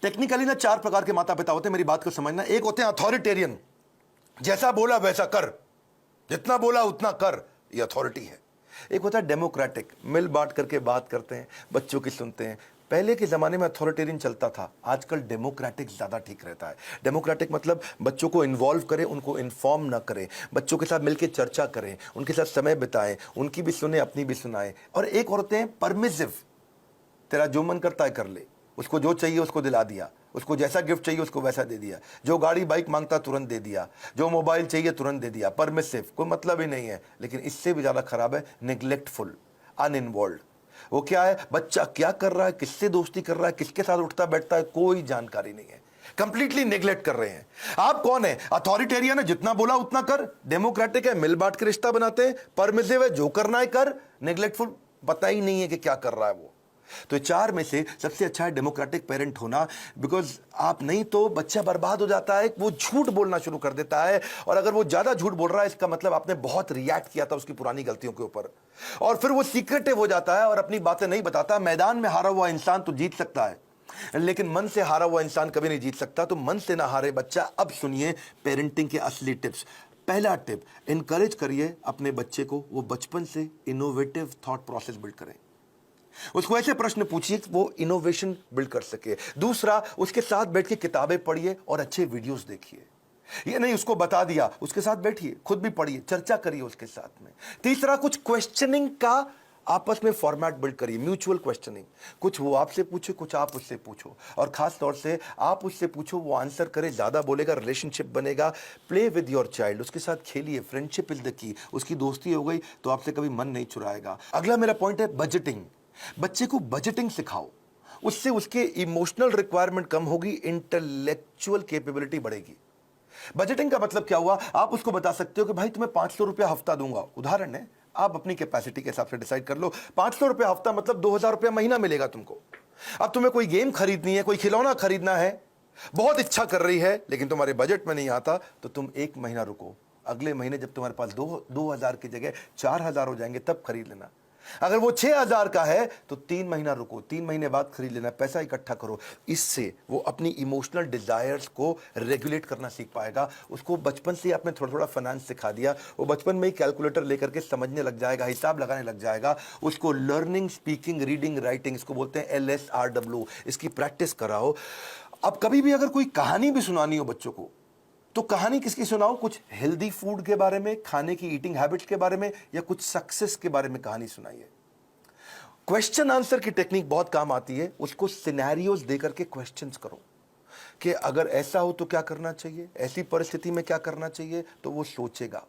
Technically ना 4 प्रकार के माता पिता होते हैं, मेरी बात को समझना। एक होते हैं अथॉरिटेरियन, जैसा बोला वैसा कर, जितना बोला उतना कर, ये अथॉरिटी है। एक होता है डेमोक्रेटिक, मिल बांट करके बात करते हैं, बच्चों की सुनते हैं। पहले के ज़माने में अथॉरिटेरियन चलता था, आजकल डेमोक्रेटिक ज़्यादा ठीक रहता है। डेमोक्रेटिक मतलब बच्चों को इन्वॉल्व करें, उनको इन्फॉर्म ना करें, बच्चों के साथ मिलकर चर्चा करें, उनके साथ समय बिताएं, उनकी भी सुने अपनी भी सुनाएं। और एक होते हैं परमिसिव, तेरा जो मन करता है कर ले, उसको जो चाहिए उसको दिला दिया, उसको जैसा गिफ्ट चाहिए उसको वैसा दे दिया, जो गाड़ी बाइक मांगता तुरंत दे दिया, जो मोबाइल चाहिए तुरंत दे दिया। परमिसिव, कोई मतलब ही नहीं है। लेकिन इससे भी ज़्यादा खराब है नेग्लेक्टफुल, अनइन्वॉल्व। वो क्या है, बच्चा क्या कर रहा है, किससे दोस्ती कर रहा है, किसके साथ उठता बैठता है, कोई जानकारी नहीं है, कंप्लीटली नेग्लेक्ट कर रहे हैं। आप कौन है? अथॉरिटेरियन है, जितना बोला उतना कर। डेमोक्रेटिक है, मिल बांट के रिश्ता बनाते हैं। परमिसिव है, जो करना है कर। नेग्लेक्टफुल, पता ही नहीं है कि क्या कर रहा है वो। तो 4 में से सबसे अच्छा है डेमोक्रेटिक पेरेंट होना, बिकॉज आप नहीं तो बच्चा बर्बाद हो जाता है, वो झूठ बोलना शुरू कर देता है। और अगर वो ज्यादा झूठ बोल रहा है, इसका मतलब आपने बहुत रिएक्ट किया था उसकी पुरानी गलतियों के ऊपर, और फिर वो सीक्रेटिव हो जाता है और अपनी बातें नहीं बताता। मैदान में हारा हुआ इंसान तो जीत सकता है, लेकिन मन से हारा हुआ इंसान कभी नहीं जीत सकता। तो मन से ना हारे बच्चा। अब सुनिए पेरेंटिंग के असली टिप्स। पहला टिप, इनकरेज करिए अपने बच्चे को, वो बचपन से इनोवेटिव थॉट प्रोसेस बिल्ड करें। उसको ऐसे प्रश्न पूछिए कि वो इनोवेशन बिल्ड कर सके। दूसरा, उसके साथ बैठ के किताबें पढ़िए और अच्छे वीडियोस देखिए। ये नहीं उसको बता दिया, उसके साथ बैठिए, खुद भी पढ़िए, चर्चा करिए उसके साथ में। तीसरा, कुछ क्वेश्चनिंग का आपस में फॉर्मेट बिल्ड करिए, म्यूचुअल क्वेश्चनिंग। कुछ वो आपसे पूछे, कुछ आप उससे पूछो, और खास तौर से आप उससे पूछो, वो आंसर करे, ज्यादा बोलेगा, रिलेशनशिप बनेगा। प्ले विद योर चाइल्ड, उसके साथ खेलिए, फ्रेंडशिप इज द की। उसकी दोस्ती हो गई तो आपसे कभी मन नहीं चुराएगा। अगला मेरा पॉइंट है बजटिंग। बच्चे को बजटिंग सिखाओ, उससे उसके इमोशनल रिक्वायरमेंट कम होगी, इंटेलेक्चुअल कैपेबिलिटी बढ़ेगी। बजटिंग का मतलब क्या हुआ? आप उसको बता सकते हो कि भाई तुम्हें 500 रुपया हफ्ता दूंगा, उदाहरण है, आप अपनी कैपेसिटी के हिसाब से डिसाइड कर लो। 500 रुपया हफ्ता मतलब 2000 रुपया महीना मिलेगा तुमको। अब तुम्हें कोई गेम खरीदनी है, कोई खिलौना खरीदना है, बहुत इच्छा कर रही है, लेकिन तुम्हारे बजट में नहीं आता, तो तुम 1 महीना रुको। अगले महीने जब तुम्हारे पास 2000 की जगह 4000 हो जाएंगे, तब खरीद लेना। अगर वो 6000 का है तो 3 महीना रुको, 3 महीने बाद खरीद लेना। पैसा इकट्ठा करो। इससे वो अपनी इमोशनल डिजायर्स को रेगुलेट करना सीख पाएगा। उसको बचपन से आपने थोड़ा थोड़ा फाइनेंस सिखा दिया, वो बचपन में ही कैलकुलेटर लेकर के समझने लग जाएगा, हिसाब लगाने लग जाएगा। उसको लर्निंग, स्पीकिंग, रीडिंग, राइटिंग, इसको बोलते हैं LSRW, इसकी प्रैक्टिस कराओ। अब कभी भी अगर कोई कहानी भी सुनानी हो बच्चों को, तो कहानी किसकी सुनाओ? कुछ हेल्दी फूड के बारे में, खाने की ईटिंग हैबिट्स के बारे में, या कुछ सक्सेस के बारे में कहानी सुनाइए। क्वेश्चन आंसर की टेक्निक बहुत काम आती है। उसको सिनेरियोज देकर के क्वेश्चंस करो कि अगर ऐसा हो तो क्या करना चाहिए, ऐसी परिस्थिति में क्या करना चाहिए, तो वो सोचेगा।